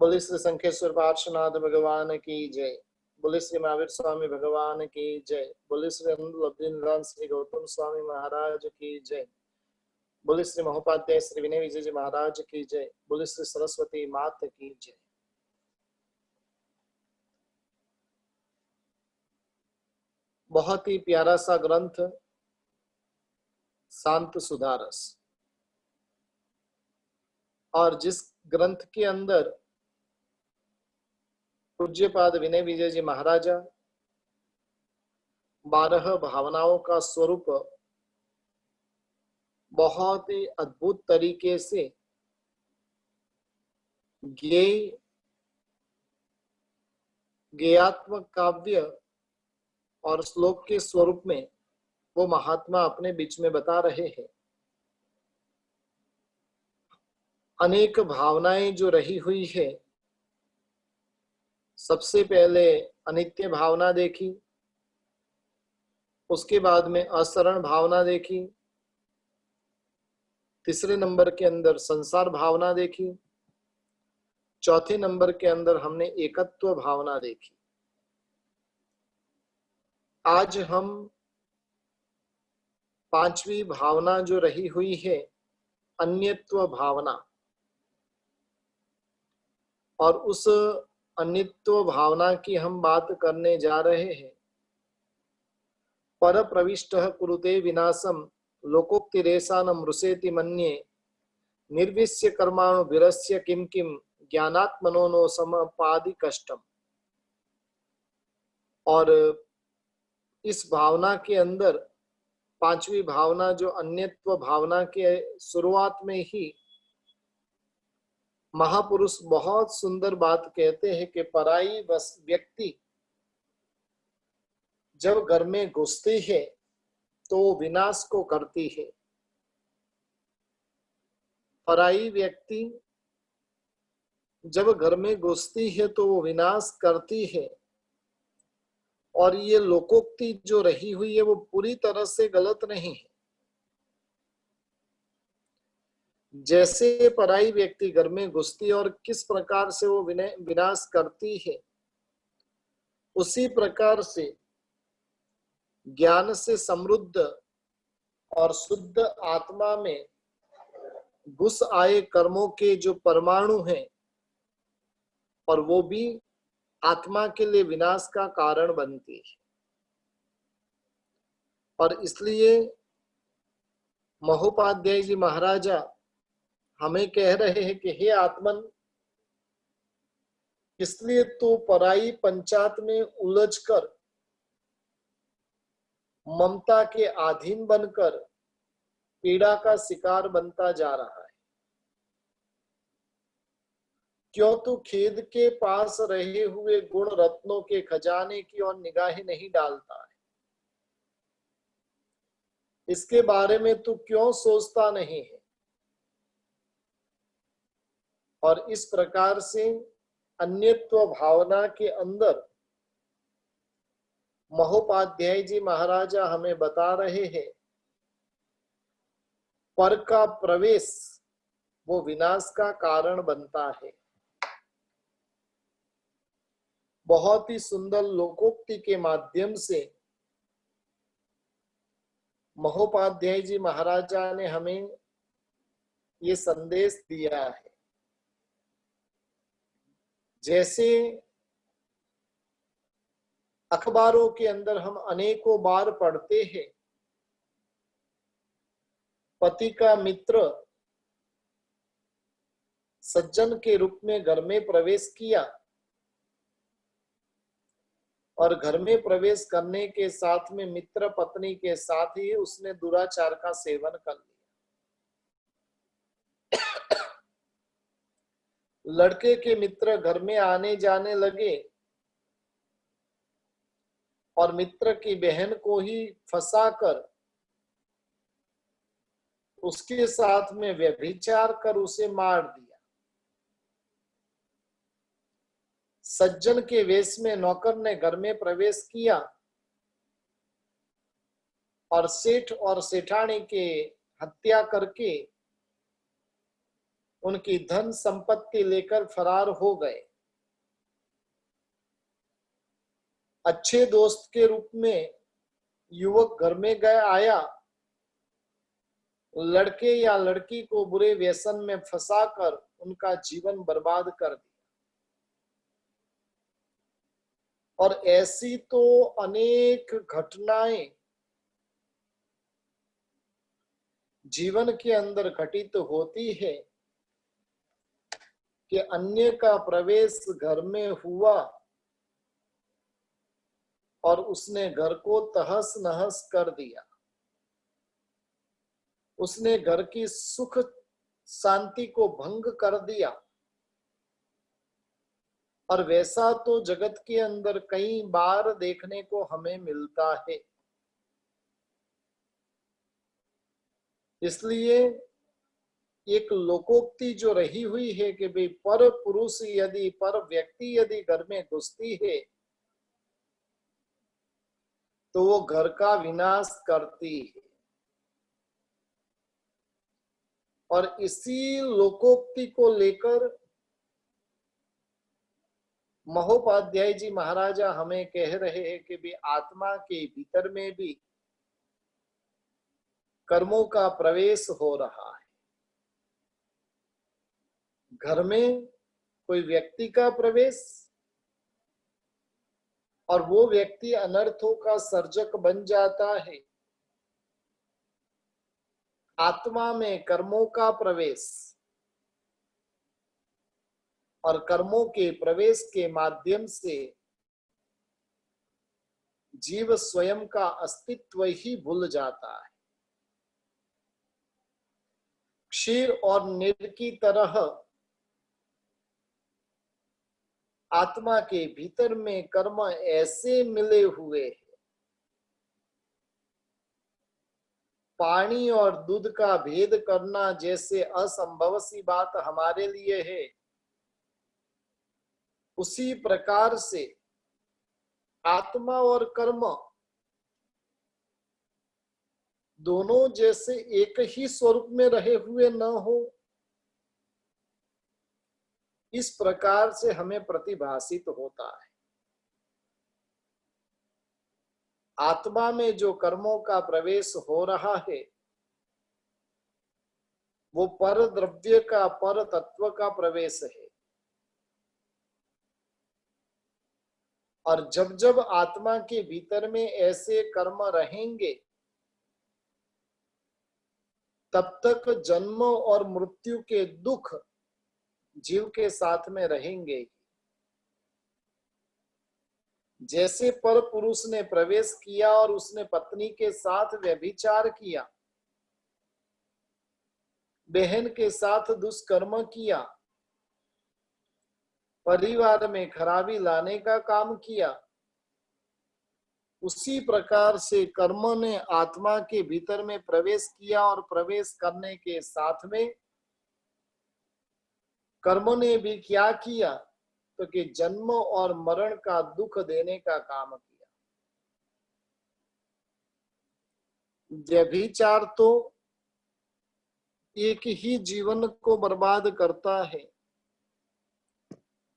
बोले श्री शंखेश्वर पार्श्वनाथ भगवान की जय। बोले श्री महावीर स्वामी भगवान की जय। बोले श्री अनंत श्री गौतम स्वामी महाराज की जय। बोले श्री महोपाध्याय श्री विनय विजय जी महाराज की जय। बोले श्री सरस्वती मात की जय। बहुत ही प्यारा सा ग्रंथ शांत सुधारस, और जिस ग्रंथ के अंदर पूज्यपाद विनय विजय जी महाराजा 12 भावनाओं का स्वरूप बहुत ही अद्भुत तरीके से गेयात्मक काव्य और श्लोक के स्वरूप में वो महात्मा अपने बीच में बता रहे हैं। अनेक भावनाएं जो रही हुई है, सबसे पहले अनित्य भावना देखी, उसके बाद में असरण भावना देखी, तीसरे नंबर के अंदर संसार भावना देखी, चौथे नंबर के अंदर हमने एकत्व भावना देखी। आज हम पांचवी भावना जो रही हुई है, अन्यत्व भावना, और उस अन्यत्व भावना की हम बात करने जा रहे हैं। पर प्रविष्टः कुरुते विनाशम लोकोक्तिरेषान मृषेति मन्ये निर्विश्य कर्माणु विरस्य किम किम ज्ञानात्मनो नो समपादि कष्टम। और इस भावना के अंदर पांचवी भावना जो अन्यत्व भावना के शुरुआत में ही महापुरुष बहुत सुंदर बात कहते हैं कि पराई व्यक्ति जब घर में घुसती है तो विनाश को करती है। पराई व्यक्ति जब घर में घुसती है तो वो विनाश करती है। और ये लोकोक्ति जो रही हुई है वो पूरी तरह से गलत नहीं है। जैसे पराई व्यक्ति घर में घुसती है और किस प्रकार से वो विनाश करती है, उसी प्रकार से ज्ञान से समृद्ध और शुद्ध आत्मा में घुस आए कर्मों के जो परमाणु हैं, और वो भी आत्मा के लिए विनाश का कारण बनती है। और इसलिए महोपाध्याय जी महाराजा हमें कह रहे हैं कि हे आत्मन, इसलिए तो पराई पंचायत में उलझकर ममता के अधीन बनकर पीड़ा का शिकार बनता जा रहा है। क्यों तू खेद के पास रहे हुए गुण रत्नों के खजाने की ओर निगाहें नहीं डालता है? इसके बारे में तू क्यों सोचता नहीं है? और इस प्रकार से अन्यत्व भावना के अंदर महोपाध्याय जी महाराजा हमें बता रहे हैं, पर का प्रवेश वो विनाश का कारण बनता है। बहुत ही सुंदर लोकोक्ति के माध्यम से महोपाध्याय जी महाराजा ने हमें ये संदेश दिया है। जैसे अखबारों के अंदर हम अनेकों बार पढ़ते हैं, पति का मित्र सज्जन के रूप में घर में प्रवेश किया, और घर में प्रवेश करने के साथ में मित्र पत्नी के साथ ही उसने दुराचार का सेवन कर लिया। लड़के के मित्र घर में आने जाने लगे और मित्र की बहन को ही फंसाकर उसके साथ में व्यभिचार कर उसे मार दिया। सज्जन के वेश में नौकर ने घर में प्रवेश किया और सेठ और सेठानी के हत्या करके उनकी धन संपत्ति लेकर फरार हो गए। अच्छे दोस्त के रूप में युवक घर में आया, लड़के या लड़की को बुरे व्यसन में फंसाकर उनका जीवन बर्बाद कर दिया। और ऐसी तो अनेक घटनाएं जीवन के अंदर घटित होती है कि अन्य का प्रवेश घर में हुआ और उसने घर को तहस नहस कर दिया। उसने घर की सुख शांति को भंग कर दिया। और वैसा तो जगत के अंदर कई बार देखने को हमें मिलता है। इसलिए एक लोकोक्ति जो रही हुई है कि भाई पर पुरुष यदि पर व्यक्ति यदि घर में घुसती है तो वो घर का विनाश करती है। और इसी लोकोक्ति को लेकर महोपाध्याय जी महाराजा हमें कह रहे हैं कि भी आत्मा के भीतर में भी कर्मों का प्रवेश हो रहा है। घर में कोई व्यक्ति का प्रवेश और वो व्यक्ति अनर्थों का सर्जक बन जाता है। आत्मा में कर्मों का प्रवेश और कर्मों के प्रवेश के माध्यम से जीव स्वयं का अस्तित्व ही भूल जाता है। क्षीर और नीर की तरह आत्मा के भीतर में कर्म ऐसे मिले हुए हैं। पानी और दूध का भेद करना जैसे असंभव सी बात हमारे लिए है, उसी प्रकार से आत्मा और कर्म दोनों जैसे एक ही स्वरूप में रहे हुए न हो, इस प्रकार से हमें प्रतिभासित होता है। आत्मा में जो कर्मों का प्रवेश हो रहा है वो पर द्रव्य का पर तत्व का प्रवेश है। और जब जब आत्मा के भीतर में ऐसे कर्म रहेंगे तब तक जन्म और मृत्यु के दुख जीव के साथ में रहेंगे। जैसे पर पुरुष ने प्रवेश किया और उसने पत्नी के साथ व्यभिचार किया, बहन के साथ दुष्कर्म किया, परिवार में खराबी लाने का काम किया, उसी प्रकार से कर्म ने आत्मा के भीतर में प्रवेश किया और प्रवेश करने के साथ में कर्म ने भी क्या किया तो कि जन्म और मरण का दुख देने का काम किया। व्यभिचार तो एक ही जीवन को बर्बाद करता है,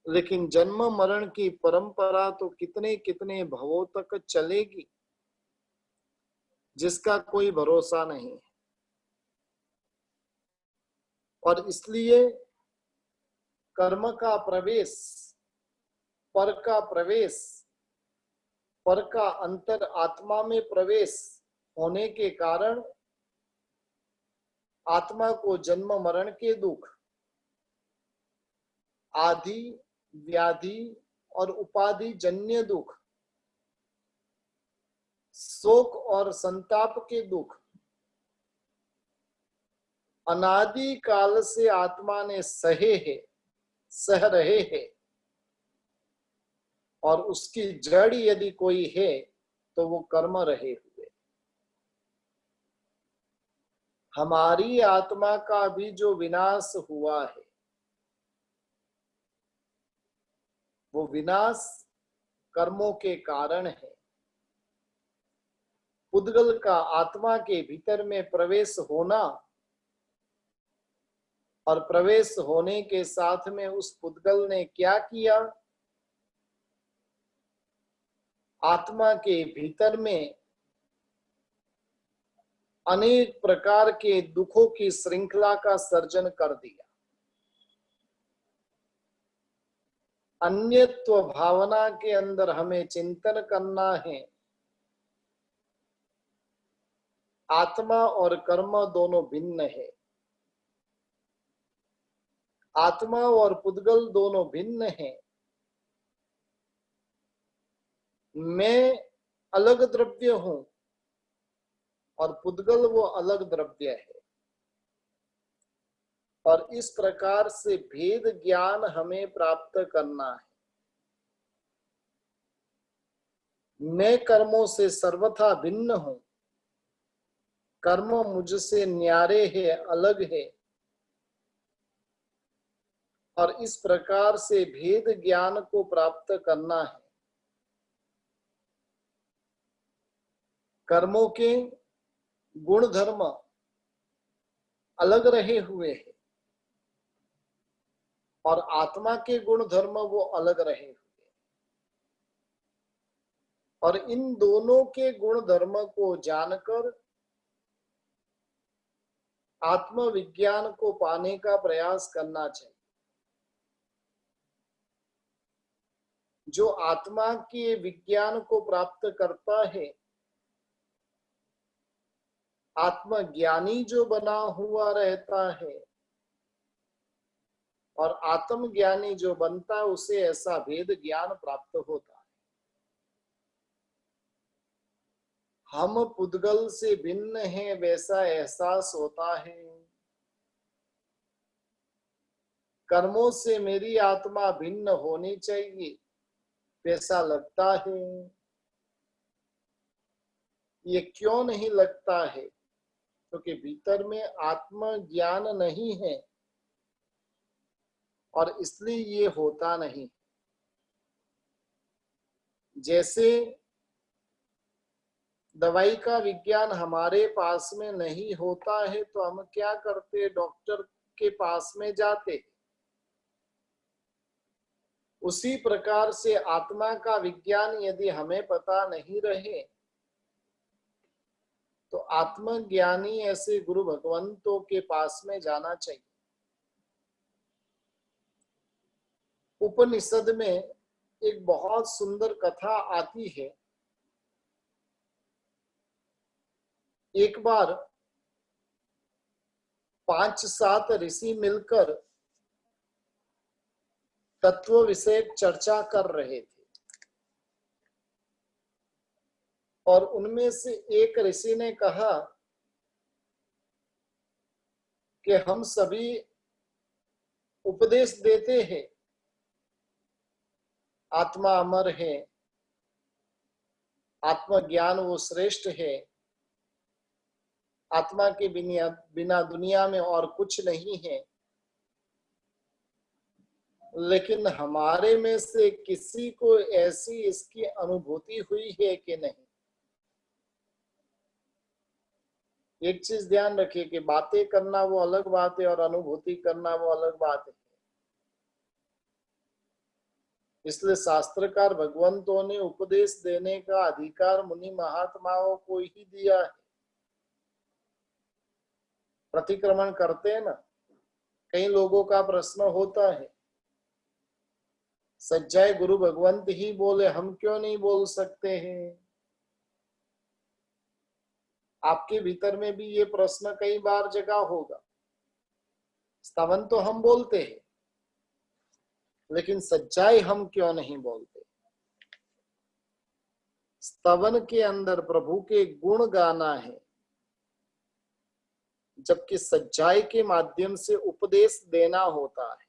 लेकिन जन्म मरण की परंपरा तो कितने कितने भवों तक चलेगी जिसका कोई भरोसा नहीं है। और इसलिए कर्म का प्रवेश, पर का प्रवेश, पर का अंतर आत्मा में प्रवेश होने के कारण आत्मा को जन्म मरण के दुख, आदि व्याधि और उपाधि जन्य दुख, शोक और संताप के दुख अनादि काल से आत्मा ने सहे है, सह रहे हैं। और उसकी जड़ यदि कोई है तो वो कर्म रहे हुए। हमारी आत्मा का भी जो विनाश हुआ है वो विनाश कर्मों के कारण है। पुद्गल का आत्मा के भीतर में प्रवेश होना और प्रवेश होने के साथ में उस पुद्गल ने क्या किया, आत्मा के भीतर में अनेक प्रकार के दुखों की श्रृंखला का सर्जन कर दिया। अन्यत्व भावना के अंदर हमें चिंतन करना है, आत्मा और कर्म दोनों भिन्न है, आत्मा और पुद्गल दोनों भिन्न है। मैं अलग द्रव्य हूं और पुद्गल वो अलग द्रव्य है। और इस प्रकार से भेद ज्ञान हमें प्राप्त करना है। मैं कर्मों से सर्वथा भिन्न हूं, कर्म मुझसे न्यारे है, अलग है। और इस प्रकार से भेद ज्ञान को प्राप्त करना है। कर्मों के गुण धर्म अलग रहे हुए हैं और आत्मा के गुण धर्म वो अलग रहे हुए, और इन दोनों के गुण धर्म को जानकर आत्मविज्ञान को पाने का प्रयास करना चाहिए। जो आत्मा के विज्ञान को प्राप्त करता है, आत्मज्ञानी जो बना हुआ रहता है, और आत्मज्ञानी जो बनता है, उसे ऐसा भेद ज्ञान प्राप्त होता है। हम पुद्गल से भिन्न हैं वैसा एहसास होता है। कर्मों से मेरी आत्मा भिन्न होनी चाहिए वैसा लगता है। ये क्यों नहीं लगता है? क्योंकि भीतर में आत्मज्ञान नहीं है और इसलिए ये होता नहीं। जैसे दवाई का विज्ञान हमारे पास में नहीं होता है तो हम क्या करते, डॉक्टर के पास में जाते। उसी प्रकार से आत्मा का विज्ञान यदि हमें पता नहीं रहे तो आत्मज्ञानी ऐसे गुरु भगवंतों के पास में जाना चाहिए। उपनिषद में एक बहुत सुंदर कथा आती है। एक बार 5-7 ऋषि मिलकर तत्व विषयक चर्चा कर रहे थे, और उनमें से एक ऋषि ने कहा कि हम सभी उपदेश देते हैं, आत्मा अमर है, आत्मज्ञान वो श्रेष्ठ है, आत्मा के बिना दुनिया में और कुछ नहीं है। लेकिन हमारे में से किसी को ऐसी इसकी अनुभूति हुई है कि नहीं? एक चीज ध्यान रखिए कि बातें करना वो अलग बात है और अनुभूति करना वो अलग बात है। इसलिए शास्त्रकार भगवंतों ने उपदेश देने का अधिकार मुनि महात्माओं को ही दिया है। प्रतिक्रमण करते हैं ना, कई लोगों का प्रश्न होता है, सच्चाई गुरु भगवंत ही बोले, हम क्यों नहीं बोल सकते हैं? आपके भीतर में भी ये प्रश्न कई बार जगा होगा। स्तवन तो हम बोलते हैं, लेकिन सच्चाई हम क्यों नहीं बोलते? स्तवन के अंदर प्रभु के गुण गाना है, जबकि सच्चाई के माध्यम से उपदेश देना होता है।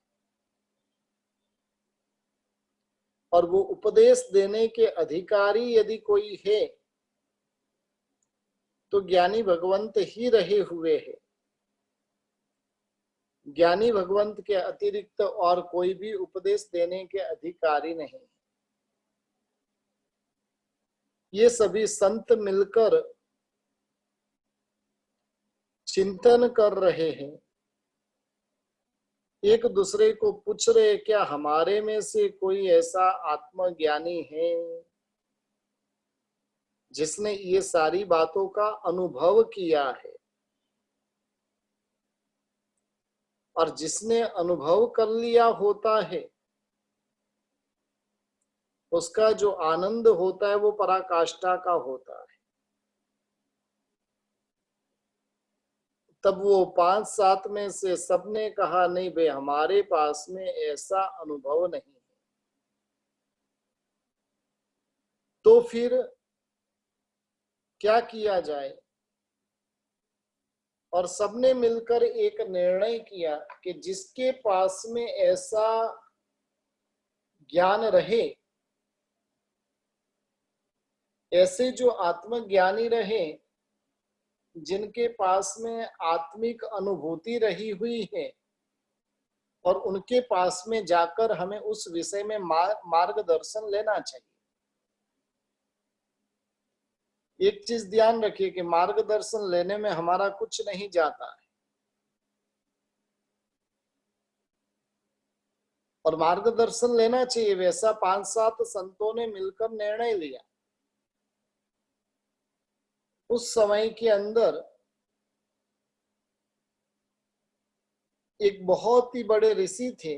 और वो उपदेश देने के अधिकारी यदि कोई है तो ज्ञानी भगवंत ही रहे हुए हैं। ज्ञानी भगवंत के अतिरिक्त और कोई भी उपदेश देने के अधिकारी नहीं। ये सभी संत मिलकर चिंतन कर रहे हैं एक दूसरे को पूछ रहे, क्या हमारे में से कोई ऐसा आत्मज्ञानी है जिसने ये सारी बातों का अनुभव किया है और जिसने अनुभव कर लिया होता है उसका जो आनंद होता है वो पराकाष्ठा का होता है। तब वो 5-7 में से सबने कहा, नहीं भाई, हमारे पास में ऐसा अनुभव नहीं है। तो फिर क्या किया जाए? और सबने मिलकर एक निर्णय किया कि जिसके पास में ऐसा ज्ञान रहे, ऐसे जो आत्मज्ञानी रहे, जिनके पास में आत्मिक अनुभूति रही हुई है, और उनके पास में जाकर हमें उस विषय में मार्गदर्शन लेना चाहिए। एक चीज ध्यान रखिए कि मार्गदर्शन लेने में हमारा कुछ नहीं जाता है, और मार्गदर्शन लेना चाहिए। वैसा 5-7 संतों ने मिलकर निर्णय लिया। उस समय के अंदर एक बहुत ही बड़े ऋषि थे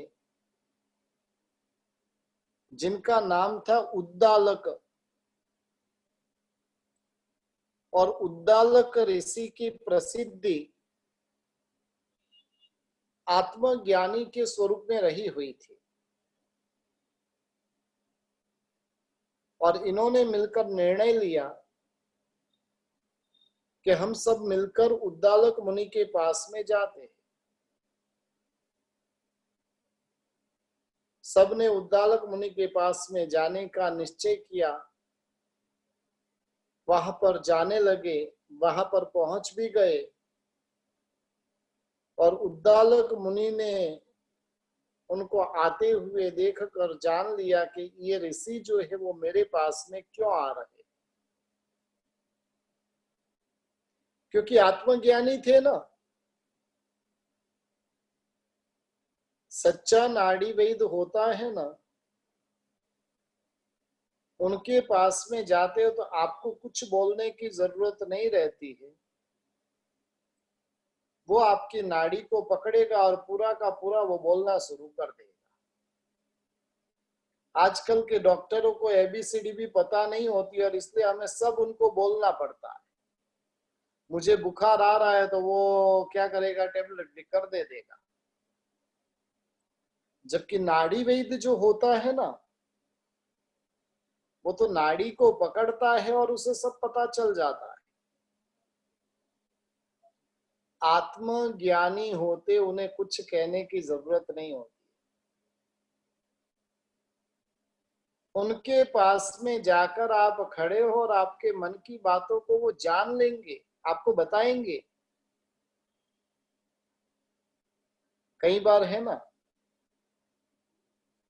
जिनका नाम था उद्दालक। और उद्दालक ऋषि की प्रसिद्धि आत्मज्ञानी के स्वरूप में रही हुई थी। और इन्होंने मिलकर निर्णय लिया कि हम सब मिलकर उद्दालक मुनि के पास में जाते हैं। सबने उद्दालक मुनि के पास में जाने का निश्चय किया। वहां पर जाने लगे, वहां पर पहुंच भी गए, और उद्दालक मुनि ने उनको आते हुए देखकर जान लिया कि ये ऋषि जो है वो मेरे पास में क्यों आ रहे, क्योंकि आत्मज्ञानी थे ना। सच्चा नाड़ी वैद्य होता है ना, उनके पास में जाते हो तो आपको कुछ बोलने की जरूरत नहीं रहती है। वो आपकी नाड़ी को पकड़ेगा और पूरा का पूरा वो बोलना शुरू कर देगा। आजकल के डॉक्टरों को एबीसीडी भी पता नहीं होती, और इसलिए हमें सब उनको बोलना पड़ता है। मुझे बुखार आ रहा है तो वो क्या करेगा, टेबलेट लिख कर दे देगा। जबकि नाड़ी वैद्य जो होता है ना, वो तो नाड़ी को पकड़ता है और उसे सब पता चल जाता है। आत्मज्ञानी होते उन्हें कुछ कहने की जरूरत नहीं होती। उनके पास में जाकर आप खड़े हो और आपके मन की बातों को वो जान लेंगे, आपको बताएंगे। कई बार है ना,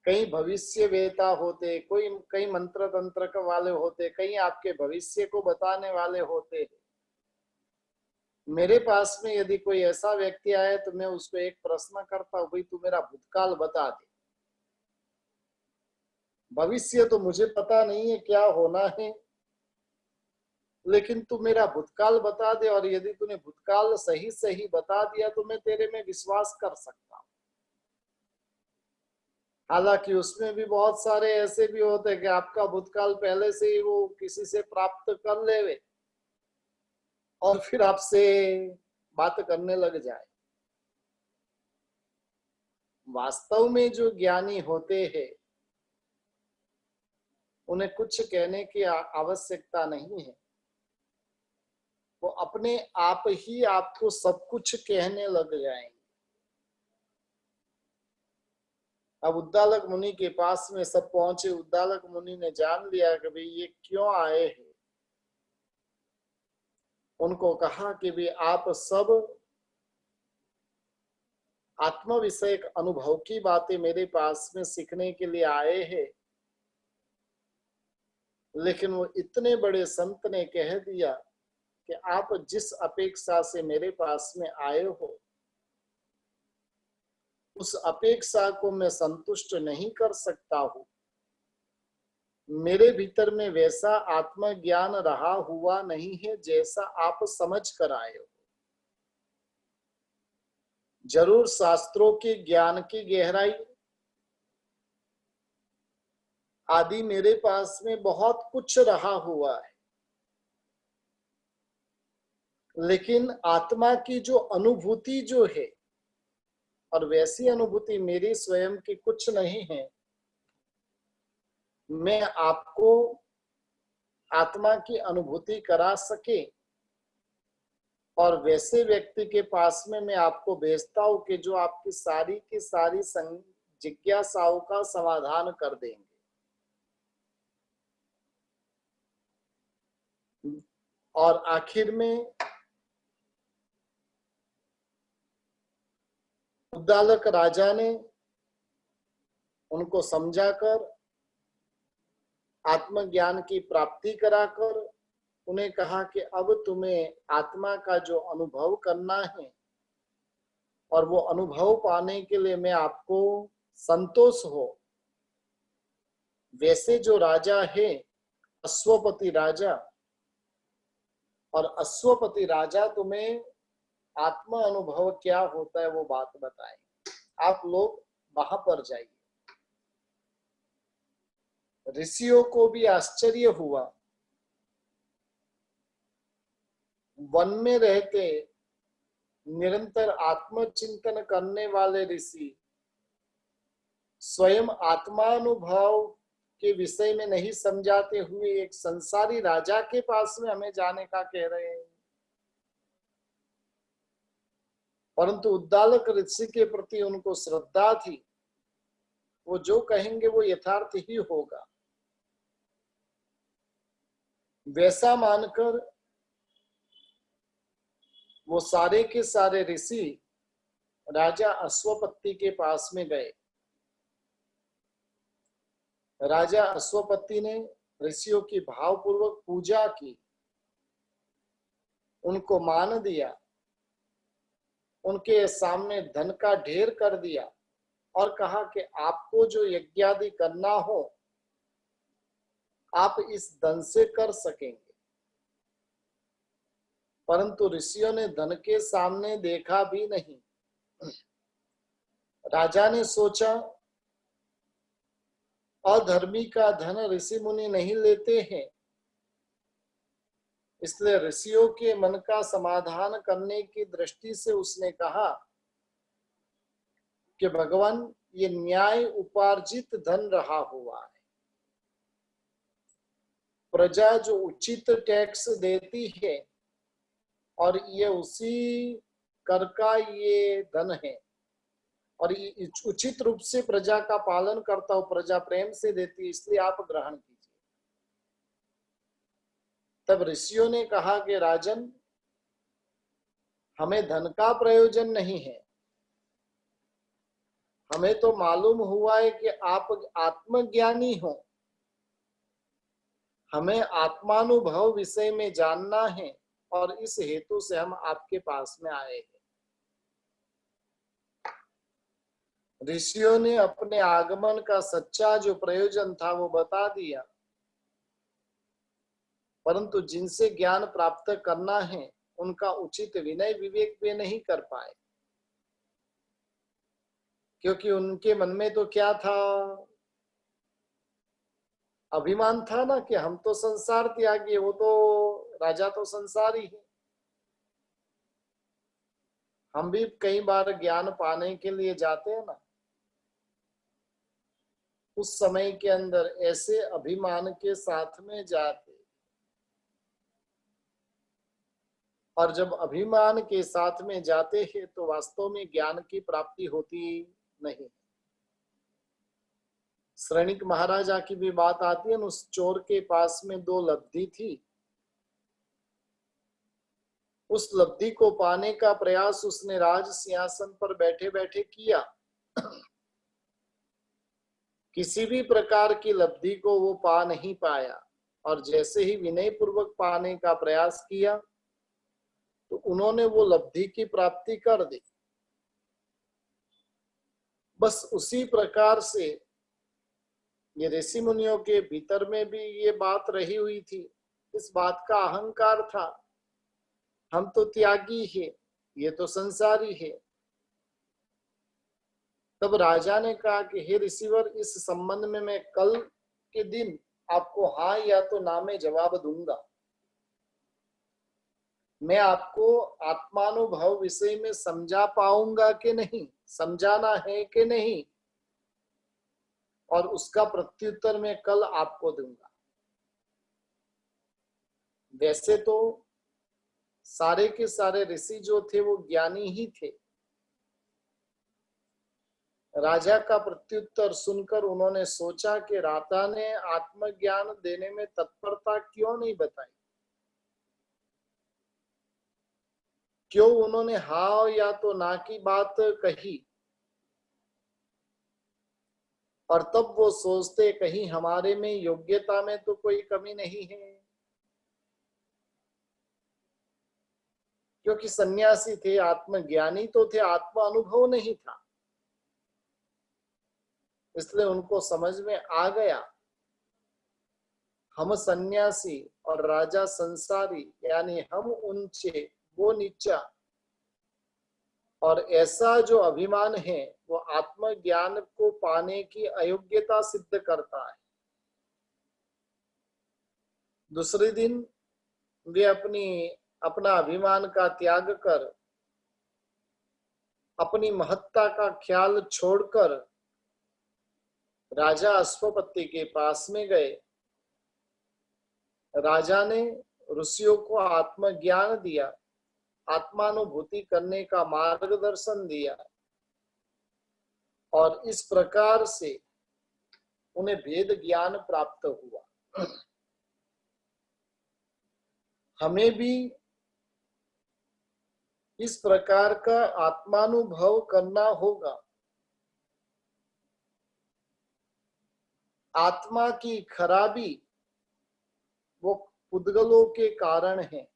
कई भविष्य वेता होते, कोई कई मंत्र तंत्र वाले होते, कई आपके भविष्य को बताने वाले होते। मेरे पास में यदि कोई ऐसा व्यक्ति आए तो मैं उसको एक प्रश्न करता हूं, भाई तू मेरा भूतकाल बता दे। भविष्य तो मुझे पता नहीं है क्या होना है, लेकिन तू मेरा भूतकाल बता दे, और यदि तूने भूतकाल सही सही बता दिया तो मैं तेरे में विश्वास कर सकता हूं। हालांकि उसमें भी बहुत सारे ऐसे भी होते हैं कि आपका भूतकाल पहले से ही वो किसी से प्राप्त कर लेवे और फिर आपसे बात करने लग जाए। वास्तव में जो ज्ञानी होते हैं उन्हें कुछ कहने की आवश्यकता नहीं है। वो अपने आप ही आपको सब कुछ कहने लग जाएंगे। अब उद्दालक मुनि के पास में सब पहुंचे। उद्दालक मुनि ने जान लिया कि भाई ये क्यों आए हैं। उनको कहा कि भाई आप सब आत्म विषयक अनुभव की बातें मेरे पास में सीखने के लिए आए हैं, लेकिन वो इतने बड़े संत ने कह दिया कि आप जिस अपेक्षा से मेरे पास में आए हो उस अपेक्षा को मैं संतुष्ट नहीं कर सकता हूं। मेरे भीतर में वैसा आत्मज्ञान रहा हुआ नहीं है जैसा आप समझ कर आए हो। जरूर शास्त्रों के ज्ञान की गहराई आदि मेरे पास में बहुत कुछ रहा हुआ है, लेकिन आत्मा की जो अनुभूति जो है, और वैसी अनुभूति मेरी स्वयं की कुछ नहीं है। मैं आपको आत्मा की अनुभूति करा सके और वैसे व्यक्ति के पास में मैं आपको भेजता हूं कि जो आपकी सारी की सारी जिज्ञासाओं का समाधान कर देंगे। और आखिर में उद्दालक राजा ने उनको समझाकर आत्मज्ञान की प्राप्ति कराकर उन्हें कहा कि अब तुम्हें आत्मा का जो अनुभव करना है, और वो अनुभव पाने के लिए मैं आपको संतोष हो वैसे जो राजा है अश्वपति राजा, और अश्वपति राजा तुम्हें आत्मा अनुभव क्या होता है वो बात बताए। आप लोग वहां पर जाइए। ऋषियों को भी आश्चर्य हुआ। वन में रहते निरंतर आत्मचिंतन करने वाले ऋषि स्वयं आत्मानुभव के विषय में नहीं समझाते हुए एक संसारी राजा के पास में हमें जाने का कह रहे हैं। परंतु उद्दालक ऋषि के प्रति उनको श्रद्धा थी, वो जो कहेंगे वो यथार्थ ही होगा, वैसा मानकर वो सारे के सारे ऋषि राजा अश्वपति के पास में गए। राजा अश्वपति ने ऋषियों की भावपूर्वक पूजा की, उनको मान दिया, उनके सामने धन का ढेर कर दिया और कहा कि आपको जो यज्ञादि करना हो आप इस धन से कर सकेंगे। परंतु ऋषियों ने धन के सामने देखा भी नहीं। राजा ने सोचा अधर्मी का धन ऋषि मुनि नहीं लेते हैं, इसलिए ऋषियों के मन का समाधान करने की दृष्टि से उसने कहा कि भगवान ये न्याय उपार्जित धन रहा हुआ है, प्रजा जो उचित टैक्स देती है और ये उसी कर का ये धन है, और ये उचित रूप से प्रजा का पालन करता हूं, प्रजा प्रेम से देती है, इसलिए आप ग्रहण कीजिए। तब ऋषियों ने कहा कि राजन हमें धन का प्रयोजन नहीं है, हमें तो मालूम हुआ है कि आप आत्मज्ञानी हो, हमें आत्मानुभव विषय में जानना है और इस हेतु से हम आपके पास में आए हैं। ऋषियों ने अपने आगमन का सच्चा जो प्रयोजन था वो बता दिया, परंतु जिनसे ज्ञान प्राप्त करना है उनका उचित विनय विवेक वे नहीं कर पाए, क्योंकि उनके मन में तो क्या था, अभिमान था ना कि हम तो संसार त्यागी, वो तो राजा तो संसारी है। हम भी कई बार ज्ञान पाने के लिए जाते हैं ना, उस समय के अंदर ऐसे अभिमान के साथ में जाते, और जब अभिमान के साथ में जाते हैं तो वास्तव में ज्ञान की प्राप्ति होती नहीं। श्रेणिक महाराजा की भी बात आती है, उस चोर के पास में 2 लब्धि थी, उस लब्धि को पाने का प्रयास उसने राज सिंहासन पर बैठे बैठे किया। किसी भी प्रकार की लब्धि को वो पा नहीं पाया, और जैसे ही विनय पूर्वक पाने का प्रयास किया तो उन्होंने वो लब्धि की प्राप्ति कर दी। बस उसी प्रकार से ये ऋषि मुनियों के भीतर में भी ये बात रही हुई थी, इस बात का अहंकार था, हम तो त्यागी है, ये तो संसारी है। तब राजा ने कहा कि हे ऋषिवर, इस संबंध में मैं कल के दिन आपको हाँ या तो ना में जवाब दूंगा। मैं आपको आत्मानुभव विषय में समझा पाऊंगा कि नहीं, समझाना है कि नहीं, और उसका प्रत्युत्तर मैं कल आपको दूंगा। वैसे तो सारे के सारे ऋषि जो थे वो ज्ञानी ही थे। राजा का प्रत्युत्तर सुनकर उन्होंने सोचा कि राजा ने आत्मज्ञान देने में तत्परता क्यों नहीं बताई, क्यों उन्होंने हाँ या तो ना की बात कही। और तब वो सोचते कहीं हमारे में योग्यता में तो कोई कमी नहीं है, क्योंकि सन्यासी थे, आत्मज्ञानी तो थे, आत्म अनुभव नहीं था। इसलिए उनको समझ में आ गया हम सन्यासी और राजा संसारी, यानी हम ऊंचे वो नीचा, और ऐसा जो अभिमान है वो आत्मज्ञान को पाने की अयोग्यता सिद्ध करता है। दूसरे दिन वे अपना अभिमान का त्याग कर, अपनी महत्ता का ख्याल छोड़कर राजा अश्वपति के पास में गए। राजा ने ऋषियों को आत्मज्ञान दिया, आत्मानुभूति करने का मार्गदर्शन दिया, और इस प्रकार से उन्हें भेद ज्ञान प्राप्त हुआ। हमें भी इस प्रकार का आत्मानुभव करना होगा। आत्मा की खराबी वो पुद्गलों के कारण है,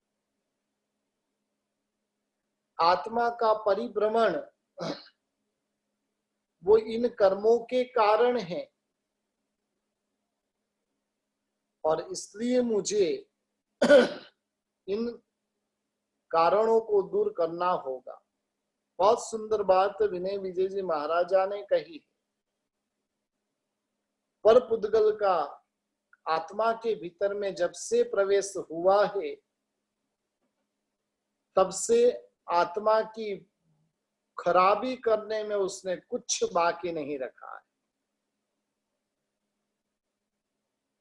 आत्मा का परिभ्रमण वो इन कर्मों के कारण है, और इसलिए मुझे इन कारणों को दूर करना होगा। बहुत सुंदर बात विनय विजय जी महाराजा ने कही। पर पुद्गल का आत्मा के भीतर में जब से प्रवेश हुआ है, तब से आत्मा की खराबी करने में उसने कुछ बाकी नहीं रखा है।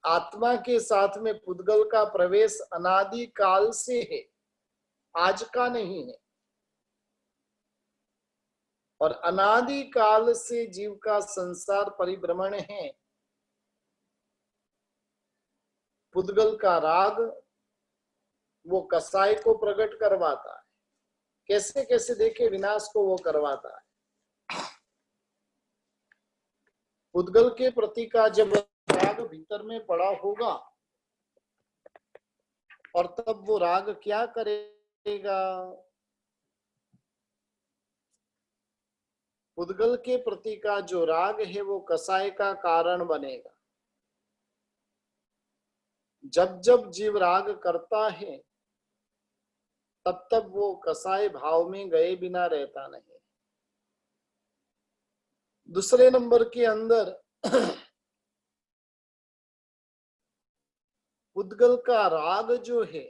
आत्मा के साथ में पुद्गल का प्रवेश अनादि काल से है, आज का नहीं है। और अनादि काल से जीव का संसार परिभ्रमण है। पुद्गल का राग वो कसाई को प्रकट करवाता है, कैसे कैसे देखे विनाश को वो करवाता है। पुद्गल के प्रति का जब राग भीतर में पड़ा होगा, और तब वो राग क्या करेगा, पुद्गल के प्रति का जो राग है वो कसाई का कारण बनेगा। जब जब जीव राग करता है, तब तक वो कसाई भाव में गए बिना रहता नहीं। दूसरे नंबर के अंदर पुद्गल का राग जो है,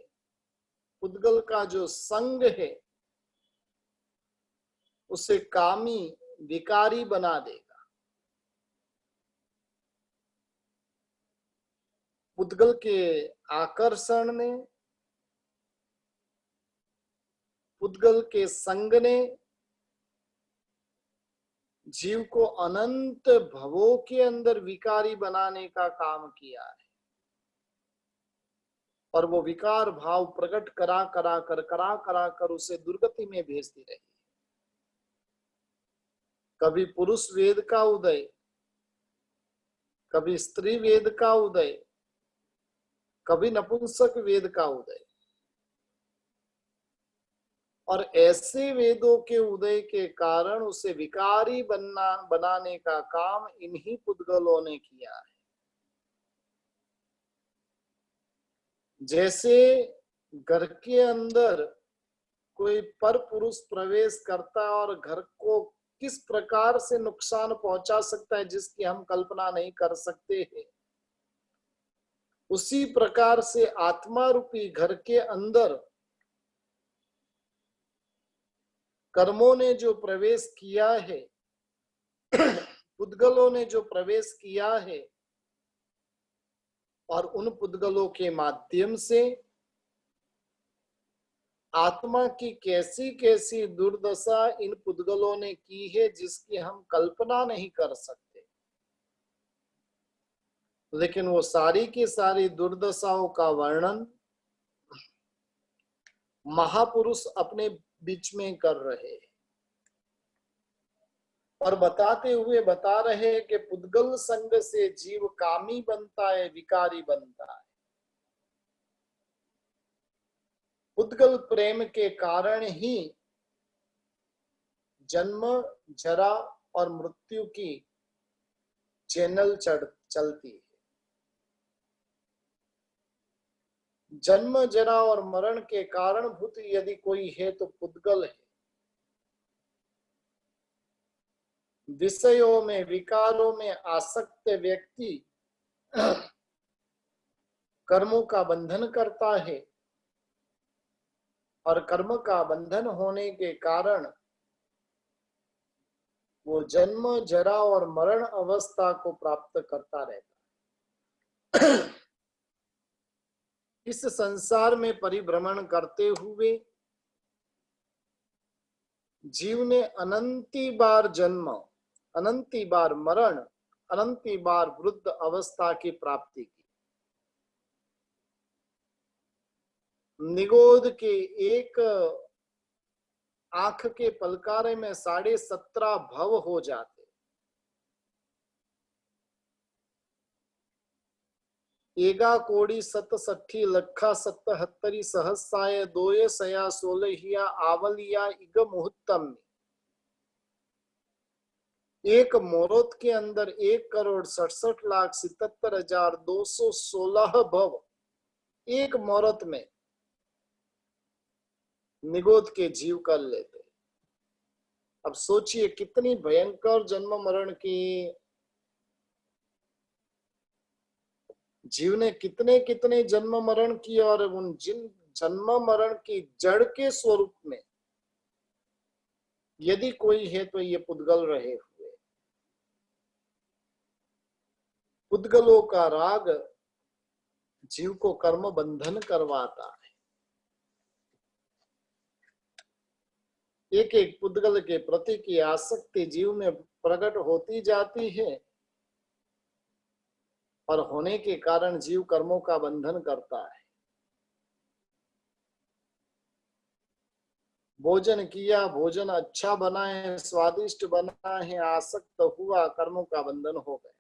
पुद्गल का जो संग है, उसे कामी विकारी बना देगा। पुद्गल के आकर्षण ने, पुद्गल के संग ने जीव को अनंत भवों के अंदर विकारी बनाने का काम किया है। और वो विकार भाव प्रकट करा करा कर उसे दुर्गति में भेजती रही। कभी पुरुष वेद का उदय, कभी स्त्री वेद का उदय, कभी नपुंसक वेद का उदय। और ऐसे वेदों के उदय के कारण उसे विकारी बनाने का काम इन्हीं पुद्गलों ने किया है। जैसे घर के अंदर कोई पर पुरुष प्रवेश करता है और घर को किस प्रकार से नुकसान पहुंचा सकता है जिसकी हम कल्पना नहीं कर सकते हैं, उसी प्रकार से आत्मा रूपी घर के अंदर कर्मों ने जो प्रवेश किया है, पुद्गलों ने जो प्रवेश किया है, और उन पुद्गलों के माध्यम से आत्मा की कैसी कैसी दुर्दशा इन पुद्गलों ने की है जिसकी हम कल्पना नहीं कर सकते। लेकिन वो सारी की सारी दुर्दशाओं का वर्णन महापुरुष अपने बीच में कर रहे हैं और बताते हुए बता रहे हैं कि पुद्गल संग से जीव कामी बनता है, विकारी बनता है। पुद्गल प्रेम के कारण ही जन्म, जरा और मृत्यु की चैनल चलती है। जन्म, जरा और मरण के कारणभूत यदि कोई है तो पुद्गल है। विषयों में, विकारों में आसक्त व्यक्ति कर्मों का बंधन करता है और कर्म का बंधन होने के कारण वो जन्म, जरा और मरण अवस्था को प्राप्त करता रहता है। इस संसार में परिभ्रमण करते हुए जीव ने अनंती बार जन्म, अनंती बार मरण, अनंती बार वृद्ध अवस्था की प्राप्ति की। निगोद के एक आंख के पलकारे में 17.5 भव हो जाते। एगा कोड़ी 67 लखा 77 सहस्राय दोये सया 16 आवलिया इग मुहूर्तम। एक मोहरत के अंदर 1,67,77,216 भव एक मोहरत में निगोद के जीव कर लेते। अब सोचिए कितनी भयंकर जन्म मरण की, जीव ने कितने कितने जन्म मरण किए और उन जिन जन्म मरण की जड़ के स्वरूप में यदि कोई है तो ये पुद्गल रहे हुए। पुद्गलों का राग जीव को कर्म बंधन करवाता है। एक एक पुद्गल के प्रति की आसक्ति जीव में प्रकट होती जाती है और होने के कारण जीव कर्मों का बंधन करता है। भोजन किया, भोजन अच्छा बना है, स्वादिष्ट बना है, आसक्त हुआ, कर्मों का बंधन हो गया।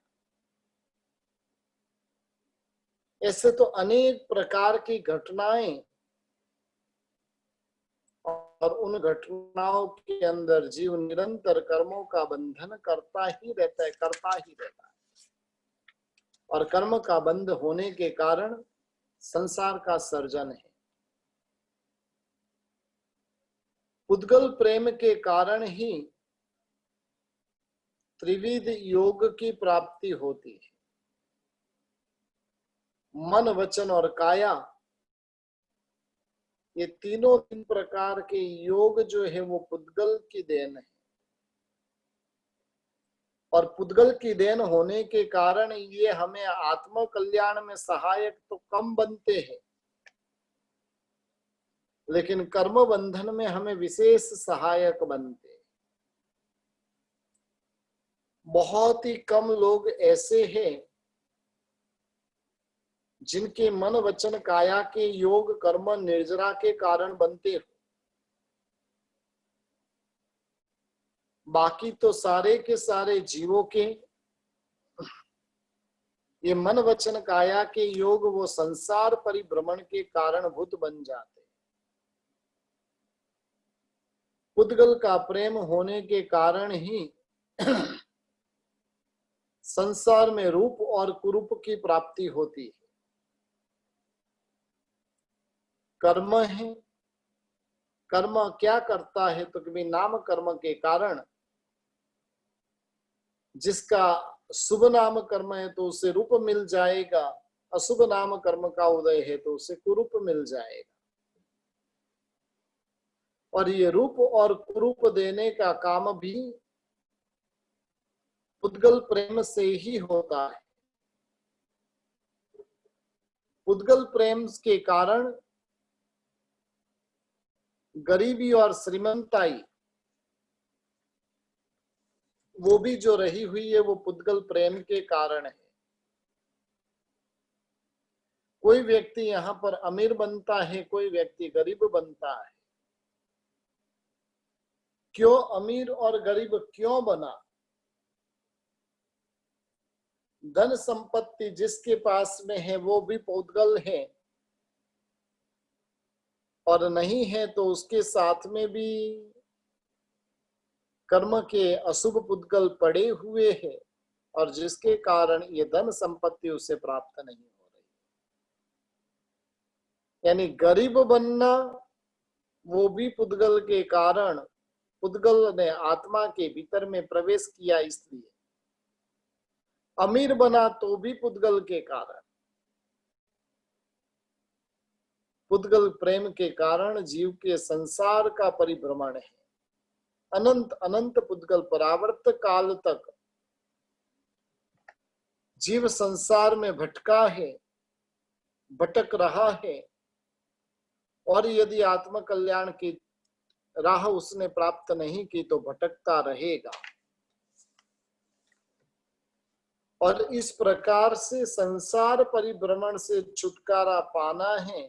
ऐसे तो अनेक प्रकार की घटनाएं और उन घटनाओं के अंदर जीव निरंतर कर्मों का बंधन करता ही रहता है, करता ही रहता है। और कर्म का बंध होने के कारण संसार का सर्जन है। पुद्गल प्रेम के कारण ही त्रिविध योग की प्राप्ति होती है। मन, वचन और काया, ये तीनों 3 प्रकार के योग जो है वो पुद्गल की देन है। और पुद्गल की देन होने के कारण ये हमें आत्म कल्याण में सहायक तो कम बनते हैं, लेकिन कर्म बंधन में हमें विशेष सहायक बनते हैं। बहुत ही कम लोग ऐसे हैं जिनके मन, वचन, काया के योग कर्म निर्जरा के कारण बनते हो। बाकी तो सारे के सारे जीवों के ये मन, वचन, काया के योग वो संसार परिभ्रमण के कारणभूत बन जाते। पुद्गल का प्रेम होने के कारण ही संसार में रूप और कुरूप की प्राप्ति होती है। कर्म है, कर्म क्या करता है तो कभी नाम कर्म के कारण जिसका शुभ नाम कर्म है तो उसे रूप मिल जाएगा, अशुभ नाम कर्म का उदय है तो उसे कुरूप मिल जाएगा। और ये रूप और कुरूप देने का काम भी पुद्गल प्रेम से ही होता है। पुद्गल प्रेम के कारण गरीबी और श्रीमंताई वो भी जो रही हुई है वो पुद्गल प्रेम के कारण है। कोई व्यक्ति यहाँ पर अमीर बनता है, कोई व्यक्ति गरीब बनता है। क्यों अमीर और गरीब क्यों बना? धन संपत्ति जिसके पास में है वो भी पुद्गल है, और नहीं है तो उसके साथ में भी कर्म के अशुभ पुद्गल पड़े हुए हैं, और जिसके कारण ये धन संपत्ति उसे प्राप्त नहीं हो रही। यानी गरीब बनना वो भी पुद्गल के कारण, पुद्गल ने आत्मा के भीतर में प्रवेश किया इसलिए। अमीर बना तो भी पुद्गल के कारण। पुद्गल प्रेम के कारण जीव के संसार का परिभ्रमण है। अनंत अनंत पुद्गल परावर्त काल तक जीव संसार में भटका है, भटक रहा है, और यदि आत्म कल्याण की राह उसने प्राप्त नहीं की तो भटकता रहेगा। और इस प्रकार से संसार परिभ्रमण से छुटकारा पाना है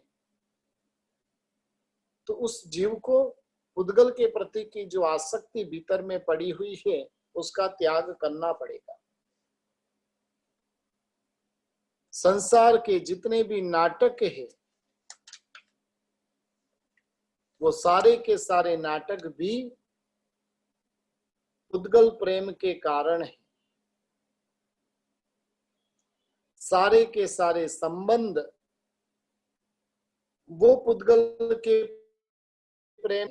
तो उस जीव को पुद्गल के प्रति की जो आसक्ति भीतर में पड़ी हुई है उसका त्याग करना पड़ेगा। संसार के जितने भी नाटक है वो सारे के सारे नाटक भी पुद्गल प्रेम के कारण है। सारे के सारे संबंध वो पुद्गल के प्रेम,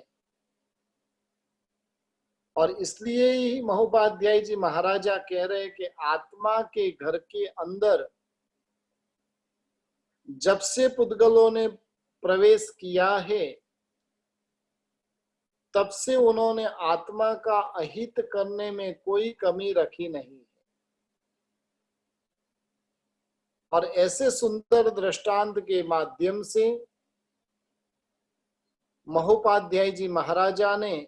और इसलिए ही महोपाध्याय जी महाराजा कह रहे हैं कि आत्मा के घर के अंदर जब से पुद्गलों ने प्रवेश किया है तब से उन्होंने आत्मा का अहित करने में कोई कमी रखी नहीं है। और ऐसे सुंदर दृष्टांत के माध्यम से महोपाध्याय जी महाराजा ने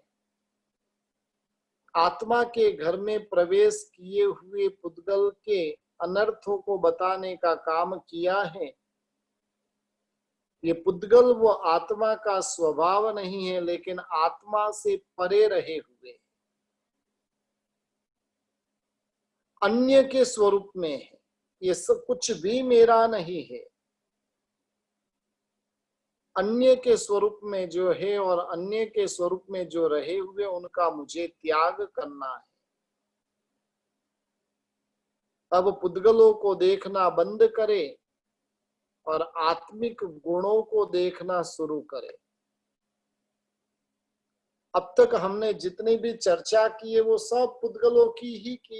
आत्मा के घर में प्रवेश किए हुए पुद्गल के अनर्थों को बताने का काम किया है। ये पुद्गल वो आत्मा का स्वभाव नहीं है, लेकिन आत्मा से परे रहे हुए अन्य के स्वरूप में है। ये सब कुछ भी मेरा नहीं है, अन्य के स्वरूप में जो है और अन्य के स्वरूप में जो रहे हुए उनका मुझे त्याग करना है। अब पुद्गलों को देखना बंद करे और आत्मिक गुणों को देखना शुरू करे। अब तक हमने जितनी भी चर्चा की है वो सब पुद्गलों की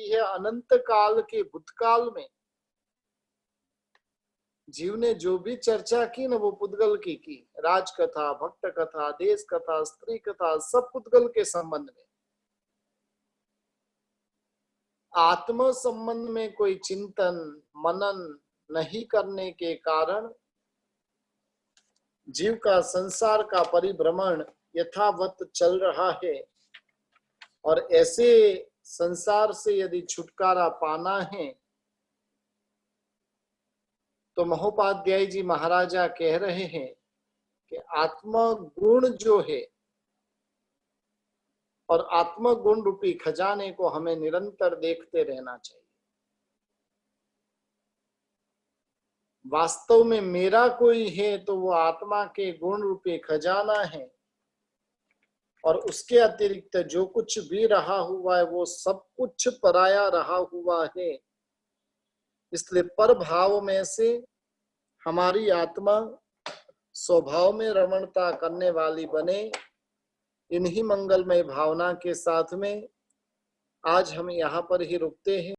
है। अनंत काल के भूतकाल में जीव ने जो भी चर्चा की ना वो पुद्गल की। राज कथा, भक्त कथा, देश कथा, स्त्री कथा, सब पुद्गल के संबंध में। आत्म संबंध में कोई चिंतन मनन नहीं करने के कारण जीव का संसार का परिभ्रमण यथावत चल रहा है। और ऐसे संसार से यदि छुटकारा पाना है तो महोपाध्याय जी महाराजा कह रहे हैं कि आत्म गुण जो है और आत्म गुण रूपी खजाने को हमें निरंतर देखते रहना चाहिए। वास्तव में मेरा कोई है तो वो आत्मा के गुण रूपी खजाना है। और उसके अतिरिक्त जो कुछ भी रहा हुआ है वो सब कुछ पराया रहा हुआ है। इसलिए पर भाव में से हमारी आत्मा स्वभाव में रमणता करने वाली बने। इन्हीं मंगलमय भावना के साथ में आज हम यहाँ पर ही रुकते हैं।